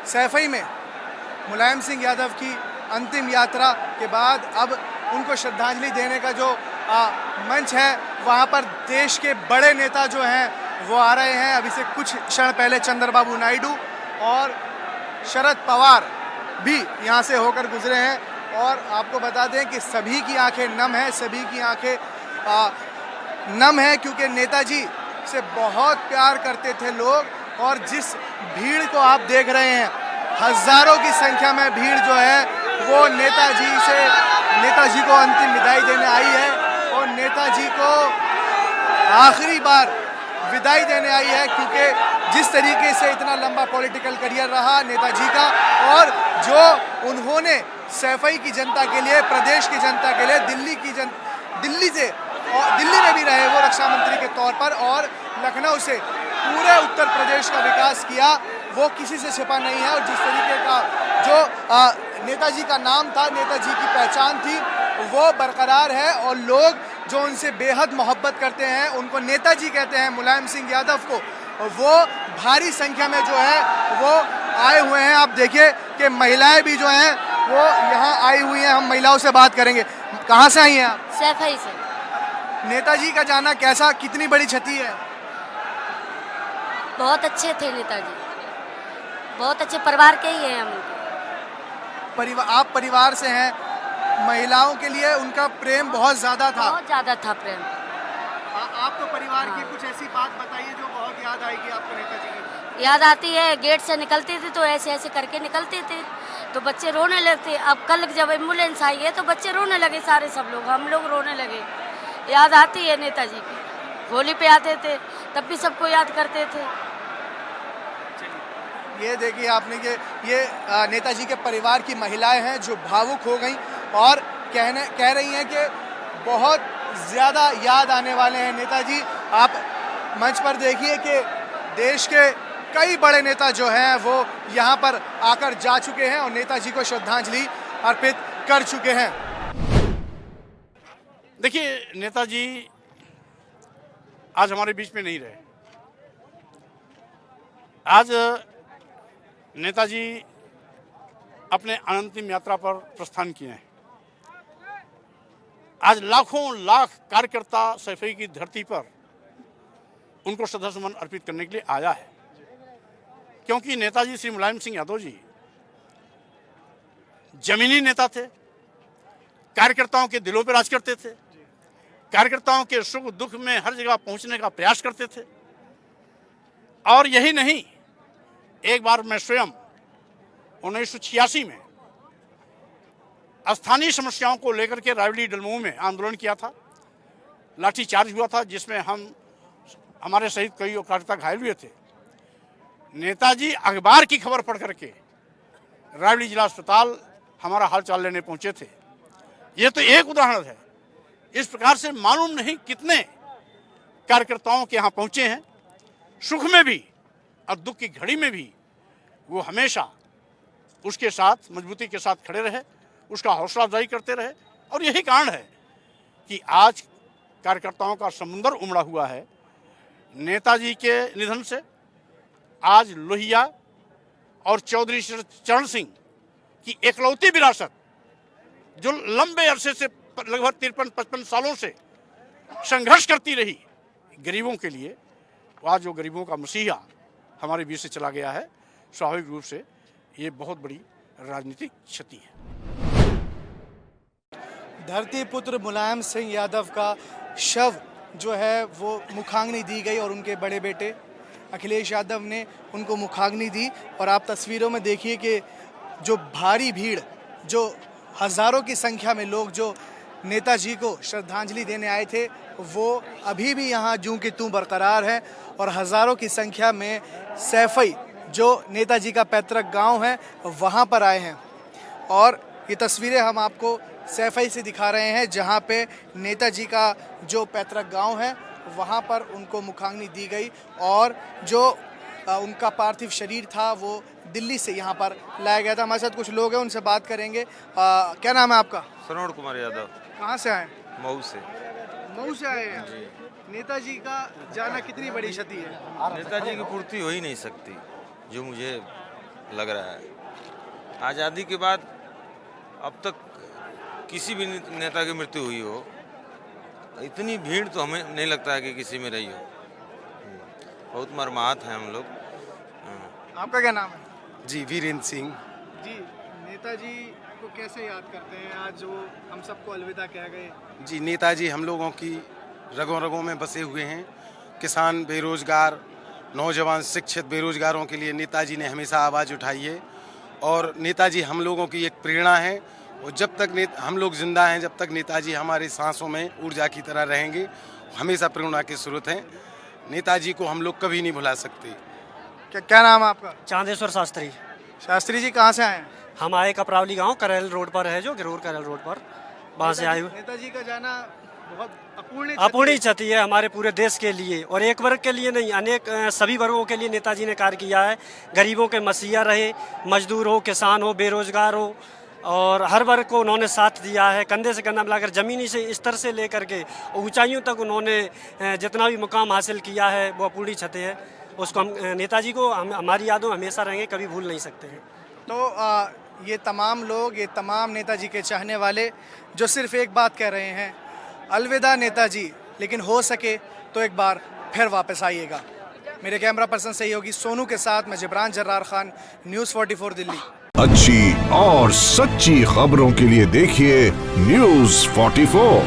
सैफई में मुलायम सिंह यादव की अंतिम यात्रा के बाद अब उनको श्रद्धांजलि देने का जो मंच है, वहाँ पर देश के बड़े नेता जो हैं वो आ रहे हैं। अभी से कुछ क्षण पहले चंद्रबाबू नायडू और शरद पवार भी यहाँ से होकर गुजरे हैं। और आपको बता दें कि सभी की आंखें नम हैं, सभी की आंखें नम है, क्योंकि नेताजी से बहुत प्यार करते थे लोग। और जिस भीड़ को आप देख रहे हैं, हजारों की संख्या में भीड़ जो है वो नेताजी को अंतिम विदाई देने आई है और नेताजी को आखिरी बार विदाई देने आई है। क्योंकि जिस तरीके से इतना लंबा पॉलिटिकल करियर रहा नेताजी का, और जो उन्होंने सैफई की जनता के लिए, प्रदेश की जनता के लिए, दिल्ली में भी रहे वो रक्षा मंत्री के तौर पर, और लखनऊ से पूरे उत्तर प्रदेश का विकास किया, वो किसी से छिपा नहीं है। और जिस तरीके का जो नेताजी का नाम था, नेताजी की पहचान थी, वो बरकरार है। और लोग जो उनसे बेहद मोहब्बत करते हैं, उनको नेताजी कहते हैं, मुलायम सिंह यादव को, वो भारी संख्या में जो है वो आए हुए हैं। आप देखिए कि महिलाएं भी जो हैं वो यहाँ आई हुई हैं। हम महिलाओं से बात करेंगे। कहाँ से आई हैं आप? सैफई से। नेताजी का जाना कैसा, कितनी बड़ी क्षति है? बहुत अच्छे थे नेताजी, बहुत अच्छे परिवार के ही हैं हम। आप परिवार से हैं, महिलाओं के लिए उनका प्रेम बहुत ज्यादा था। बहुत ज्यादा था प्रेम। आप तो परिवार की कुछ ऐसी बात बताइए जो बहुत याद आएगी आपको नेताजी की। याद आती है, गेट से निकलते थे तो ऐसे ऐसे करके निकलते थे तो बच्चे रोने लगते। अब कल जब एम्बुलेंस आई है तो बच्चे रोने लगे, सारे सब लोग, हम लोग रोने लगे। याद आती है नेताजी की। होली पे आते थे तब भी सबको याद करते थे। ये देखिए आपने कि ये नेताजी के परिवार की महिलाएं हैं जो भावुक हो गई और कह रही हैं कि बहुत ज़्यादा याद आने वाले हैं नेताजी। आप मंच पर देखिए कि देश के कई बड़े नेता जो हैं वो यहाँ पर आकर जा चुके हैं और नेताजी को श्रद्धांजलि अर्पित कर चुके हैं। देखिए, नेताजी आज हमारे बीच में नहीं रहे। आज नेताजी अपने अंतिम यात्रा पर प्रस्थान किए हैं। आज लाखों लाख कार्यकर्ता सैफई की धरती पर उनको श्रद्धासुमन अर्पित करने के लिए आया है, क्योंकि नेताजी श्री मुलायम सिंह यादव जी जमीनी नेता थे, कार्यकर्ताओं के दिलों पर राज करते थे, कार्यकर्ताओं के सुख दुख में हर जगह पहुंचने का प्रयास करते थे। और यही नहीं, एक बार मैं स्वयं 1986 में स्थानीय समस्याओं को लेकर के रायबरेली डलमऊ में आंदोलन किया था। लाठीचार्ज हुआ था जिसमें हमारे सहित कई कार्यकर्ता घायल हुए थे। नेताजी अखबार की खबर पढ़ करके रायबरेली जिला अस्पताल हमारा हालचाल लेने पहुंचे थे। ये तो एक उदाहरण है। इस प्रकार से मालूम नहीं कितने कार्यकर्ताओं के यहाँ पहुंचे हैं। सुख में भी और दुख की घड़ी में भी वो हमेशा उसके साथ मजबूती के साथ खड़े रहे, उसका हौसला अफजाई करते रहे। और यही कारण है कि आज कार्यकर्ताओं का समुंदर उमड़ा हुआ है। नेताजी के निधन से आज लोहिया और चौधरी चरण सिंह की एकलौती विरासत, जो लंबे अरसे से लगभग 53-55 सालों से संघर्ष करती रही गरीबों के लिए, आज जो गरीबों का मसीहा हमारे बीच से चला गया है, स्वाभाविक रूप से ये बहुत बड़ी राजनीतिक क्षति है। धरती पुत्र मुलायम सिंह यादव का शव जो है वो मुखाग्नि दी गई और उनके बड़े बेटे अखिलेश यादव ने उनको मुखाग्नि दी। और आप तस्वीरों में देखिए कि जो भारी भीड़, जो हज़ारों की संख्या में लोग जो नेताजी को श्रद्धांजलि देने आए थे, वो अभी भी यहाँ जूं की तूं बरकरार है। और हज़ारों की संख्या में सैफई, जो नेताजी का पैतृक गांव है, वहाँ पर आए हैं। और ये तस्वीरें हम आपको सैफई से दिखा रहे हैं, जहाँ पे नेताजी का जो पैतृक गांव है वहाँ पर उनको मुखाग्नि दी गई और जो उनका पार्थिव शरीर था वो दिल्ली से यहाँ पर लाया गया था। हमारे साथ कुछ लोग हैं, उनसे बात करेंगे। क्या नाम है आपका? सनोर कुमार यादव। कहाँ से आए? मऊ से। मऊ से आए हैं जी। नेताजी का जाना कितनी बड़ी क्षति है? नेताजी की पूर्ति हो ही नहीं सकती। जो मुझे लग रहा है। आज़ादी के बाद अब तक किसी भी नेता की मृत्यु हुई हो, इतनी भीड़ तो हमें नहीं लगता है कि किसी में रही हो। बहुत मर्माहत हैं हम लोग। आपका क्या नाम है? जी वीरेंद्र सिंह। जी, नेताजी को कैसे याद करते हैं आज जो हम सबको अलविदा कह गए? जी नेताजी हम लोगों की रगों रगों में बसे हुए हैं। किसान, बेरोजगार, नौजवान, शिक्षित बेरोजगारों के लिए नेताजी ने हमेशा आवाज़ उठाई है और नेताजी हम लोगों की एक प्रेरणा है। और जब तक हम लोग जिंदा हैं, जब तक नेताजी हमारी सांसों में ऊर्जा की तरह रहेंगे, हमेशा प्रेरणा के स्रोत हैं। नेताजी को हम लोग कभी नहीं भुला सकते। क्या नाम है आपका? चांदेश्वर शास्त्री। शास्त्री जी कहाँ से आए हैं? हम आए कपरावली गांव, करेल रोड पर है, जो गिरोर करेल रोड पर, वहाँ से आए हुए। नेताजी का जाना बहुत अपूर्णीय क्षति है हमारे पूरे देश के लिए, और एक वर्ग के लिए नहीं, अनेक सभी वर्गों के लिए नेताजी ने कार्य किया है। गरीबों के मसीहा रहे, मजदूर हो, किसान हो, बेरोजगार हो, और हर वर्ग को उन्होंने साथ दिया है। कंधे से कंधा मिलाकर ज़मीनी से स्तर से लेकर के ऊंचाइयों तक उन्होंने जितना भी मुकाम हासिल किया है वो अपूर्णीय क्षति है। उसको हम नेताजी को हमारी यादों हमेशा रहेंगे, कभी भूल नहीं सकते हैं। तो ये तमाम लोग, ये तमाम नेताजी के चाहने वाले जो सिर्फ एक बात कह रहे हैं, अलविदा नेताजी, लेकिन हो सके तो एक बार फिर वापस आइएगा। मेरे कैमरा पर्सन सहयोगी सोनू के साथ मैं जिब्रान जर्रार खान, न्यूज़ 44 दिल्ली। अच्छी और सच्ची खबरों के लिए देखिए न्यूज़ 44।